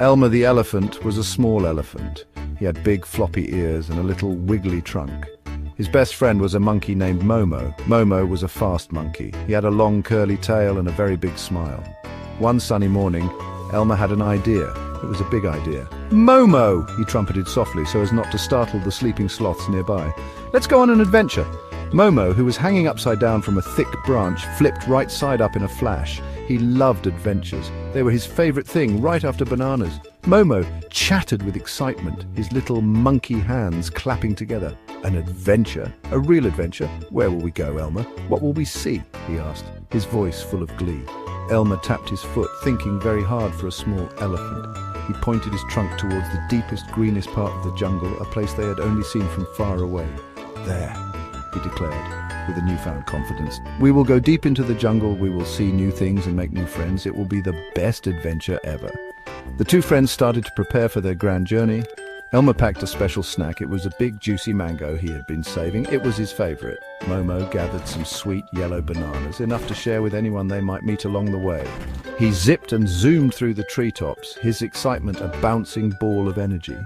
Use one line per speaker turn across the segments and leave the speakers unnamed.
Elmer the Elephant was a small elephant. He had big floppy ears and a little wiggly trunk. His best friend was a monkey named Momo. Momo was a fast monkey. He had a long curly tail and a very big smile. One sunny morning, Elmer had an idea. It was a big idea. "Momo!" he trumpeted softly so as not to startle the sleeping sloths nearby. "Let's go on an adventure." Momo, who was hanging upside down from a thick branch, flipped right side up in a flash. He loved adventures. They were his favorite thing, right after bananas. Momo chattered with excitement, his little monkey hands clapping together. "An adventure? A real adventure? Where will we go, Elmer? What will we see?" he asked, his voice full of glee. Elmer tapped his foot, thinking very hard for a small elephant. He pointed his trunk towards the deepest, greenest part of the jungle, a place they had only seen from far away. "There," he declared, with a newfound confidence. "We will go deep into the jungle, we will see new things and make new friends. It will be the best adventure ever." The two friends started to prepare for their grand journey. Elmer packed a special snack. It was a big, juicy mango he had been saving. It was his favorite. Momo gathered some sweet, yellow bananas, enough to share with anyone they might meet along the way. He zipped and zoomed through the treetops, his excitement a bouncing ball of energy.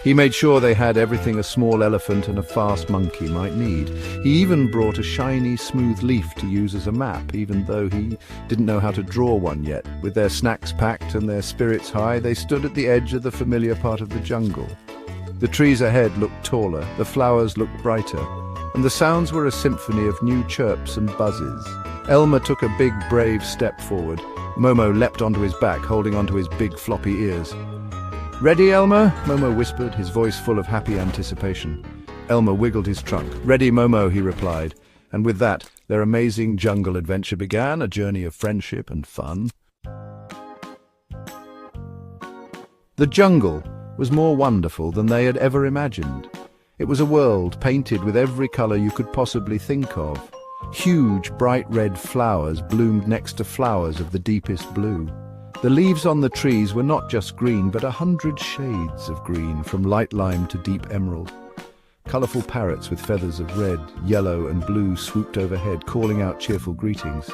He made sure they had everything a small elephant and a fast monkey might need. He even brought a shiny, smooth leaf to use as a map, even though he didn't know how to draw one yet. With their snacks packed and their spirits high, they stood at the edge of the familiar part of the jungle. The trees ahead looked taller, the flowers looked brighter, and the sounds were a symphony of new chirps and buzzes. Elmer took a big, brave step forward. Momo leapt onto his back, holding onto his big, floppy ears. "Ready, Elmer?" Momo whispered, his voice full of happy anticipation. Elmer wiggled his trunk. "Ready, Momo," he replied. And with that, their amazing jungle adventure began, a journey of friendship and fun. The jungle was more wonderful than they had ever imagined. It was a world painted with every color you could possibly think of. Huge, bright red flowers bloomed next to flowers of the deepest blue. The leaves on the trees were not just green, but 100 shades of green, from light lime to deep emerald. Colorful parrots with feathers of red, yellow and blue swooped overhead, calling out cheerful greetings.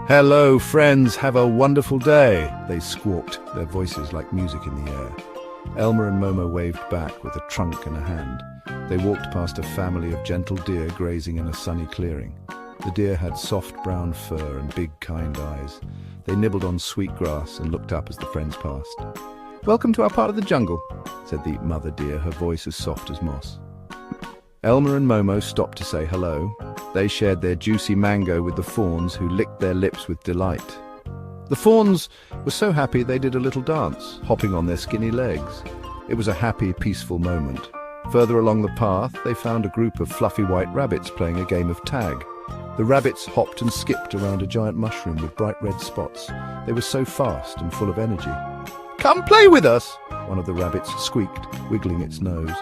"Hello, friends, have a wonderful day," they squawked, their voices like music in the air. Elmer and Momo waved back with a trunk and a hand. They walked past a family of gentle deer grazing in a sunny clearing. The deer had soft brown fur and big, kind eyes. They nibbled on sweet grass and looked up as the friends passed. "Welcome to our part of the jungle," said the mother deer, her voice as soft as moss. Elmer and Momo stopped to say hello. They shared their juicy mango with the fawns, who licked their lips with delight. The fawns were so happy they did a little dance, hopping on their skinny legs. It was a happy, peaceful moment. Further along the path, they found a group of fluffy white rabbits playing a game of tag. The rabbits hopped and skipped around a giant mushroom with bright red spots. They were so fast and full of energy. "Come play with us," one of the rabbits squeaked, wiggling its nose.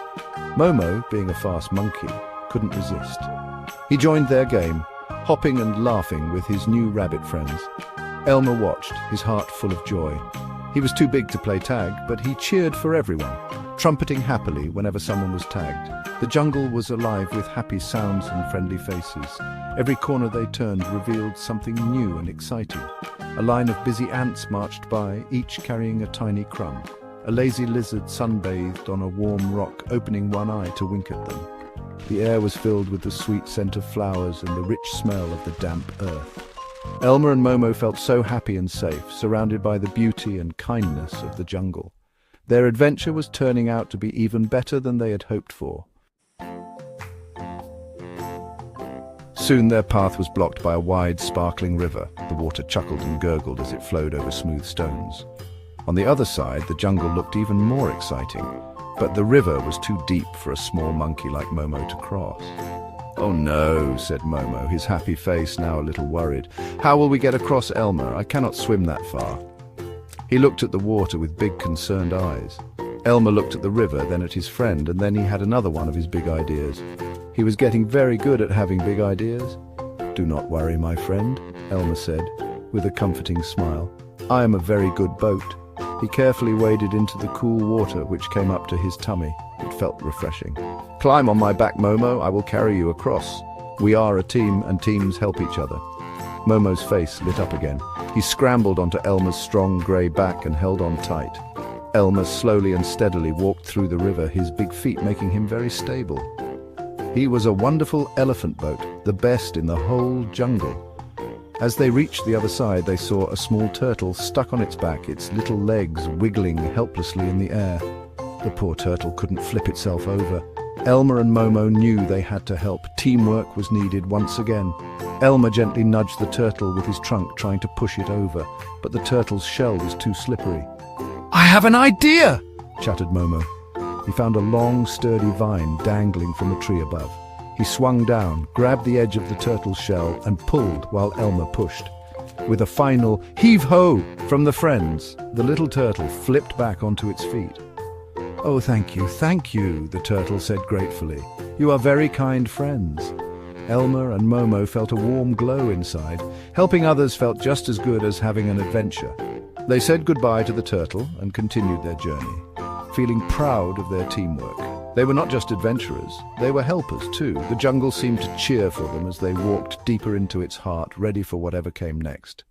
Momo, being a fast monkey, couldn't resist. He joined their game, hopping and laughing with his new rabbit friends. Elmer watched, his heart full of joy. He was too big to play tag, but he cheered for everyone, trumpeting happily whenever someone was tagged. The jungle was alive with happy sounds and friendly faces. Every corner they turned revealed something new and exciting. A line of busy ants marched by, each carrying a tiny crumb. A lazy lizard sunbathed on a warm rock, opening one eye to wink at them. The air was filled with the sweet scent of flowers and the rich smell of the damp earth. Elmer and Momo felt so happy and safe, surrounded by the beauty and kindness of the jungle. Their adventure was turning out to be even better than they had hoped for. Soon their path was blocked by a wide, sparkling river. The water chuckled and gurgled as it flowed over smooth stones. On the other side, the jungle looked even more exciting, but the river was too deep for a small monkey like Momo to cross. "Oh no," said Momo, his happy face now a little worried. "How will we get across, Elmer? I cannot swim that far." He looked at the water with big, concerned eyes. Elmer looked at the river, then at his friend, and then he had another one of his big ideas. He was getting very good at having big ideas. "Do not worry, my friend," Elmer said, with a comforting smile. "I am a very good boat." He carefully waded into the cool water, which came up to his tummy. It felt refreshing. "Climb on my back, Momo. I will carry you across. We are a team, and teams help each other." Momo's face lit up again. He scrambled onto Elmer's strong grey back and held on tight. Elmer slowly and steadily walked through the river, his big feet making him very stable. He was a wonderful elephant boat, the best in the whole jungle. As they reached the other side, they saw a small turtle stuck on its back, its little legs wiggling helplessly in the air. The poor turtle couldn't flip itself over. Elmer and Momo knew they had to help. Teamwork was needed once again. Elmer gently nudged the turtle with his trunk, trying to push it over, but the turtle's shell was too slippery. "I have an idea!" chattered Momo. He found a long, sturdy vine dangling from a tree above. He swung down, grabbed the edge of the turtle's shell, and pulled while Elmer pushed. With a final heave-ho from the friends, the little turtle flipped back onto its feet. "Oh, thank you," the turtle said gratefully. "You are very kind friends." Elmer and Momo felt a warm glow inside. Helping others felt just as good as having an adventure. They said goodbye to the turtle and continued their journey, feeling proud of their teamwork. They were not just adventurers, they were helpers too. The jungle seemed to cheer for them as they walked deeper into its heart, ready for whatever came next.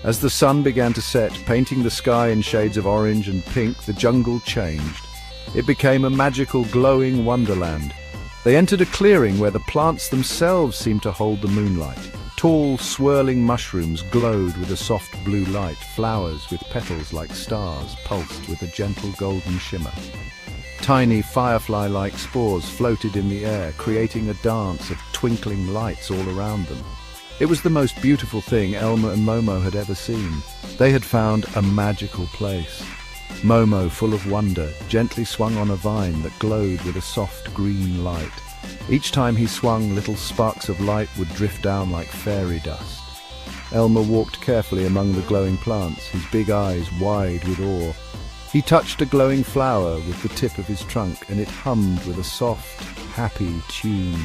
As the sun began to set, painting the sky in shades of orange and pink, the jungle changed. It became a magical, glowing wonderland. They entered a clearing where the plants themselves seemed to hold the moonlight. Tall, swirling mushrooms glowed with a soft blue light. Flowers with petals like stars pulsed with a gentle golden shimmer. Tiny firefly-like spores floated in the air, creating a dance of twinkling lights all around them. It was the most beautiful thing Elmer and Momo had ever seen. They had found a magical place. Momo, full of wonder, gently swung on a vine that glowed with a soft green light. Each time he swung, little sparks of light would drift down like fairy dust. Elmer walked carefully among the glowing plants, his big eyes wide with awe. He touched a glowing flower with the tip of his trunk, and it hummed with a soft, happy tune.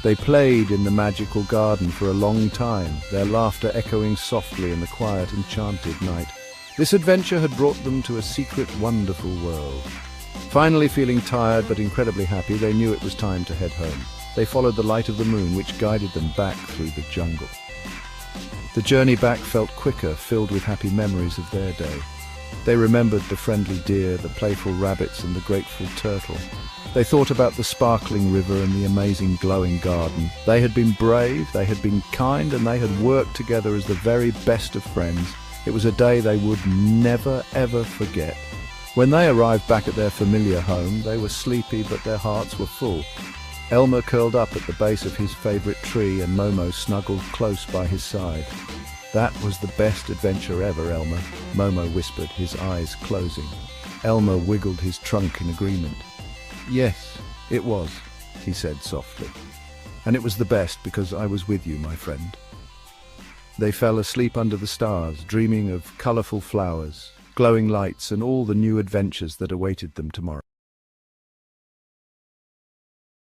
They played in the magical garden for a long time, their laughter echoing softly in the quiet, enchanted night. This adventure had brought them to a secret, wonderful world. Finally feeling tired but incredibly happy, they knew it was time to head home. They followed the light of the moon, which guided them back through the jungle. The journey back felt quicker, filled with happy memories of their day. They remembered the friendly deer, the playful rabbits, and the grateful turtle. They thought about the sparkling river and the amazing glowing garden. They had been brave, they had been kind, and they had worked together as the very best of friends. It was a day they would never, ever forget. When they arrived back at their familiar home, they were sleepy, but their hearts were full. Elmer curled up at the base of his favorite tree, and Momo snuggled close by his side. "That was the best adventure ever, Elmer," Momo whispered, his eyes closing. Elmer wiggled his trunk in agreement. "Yes, it was," he said softly. "And it was the best because I was with you, my friend." They fell asleep under the stars, dreaming of colourful flowers, glowing lights, and all the new adventures that awaited them tomorrow.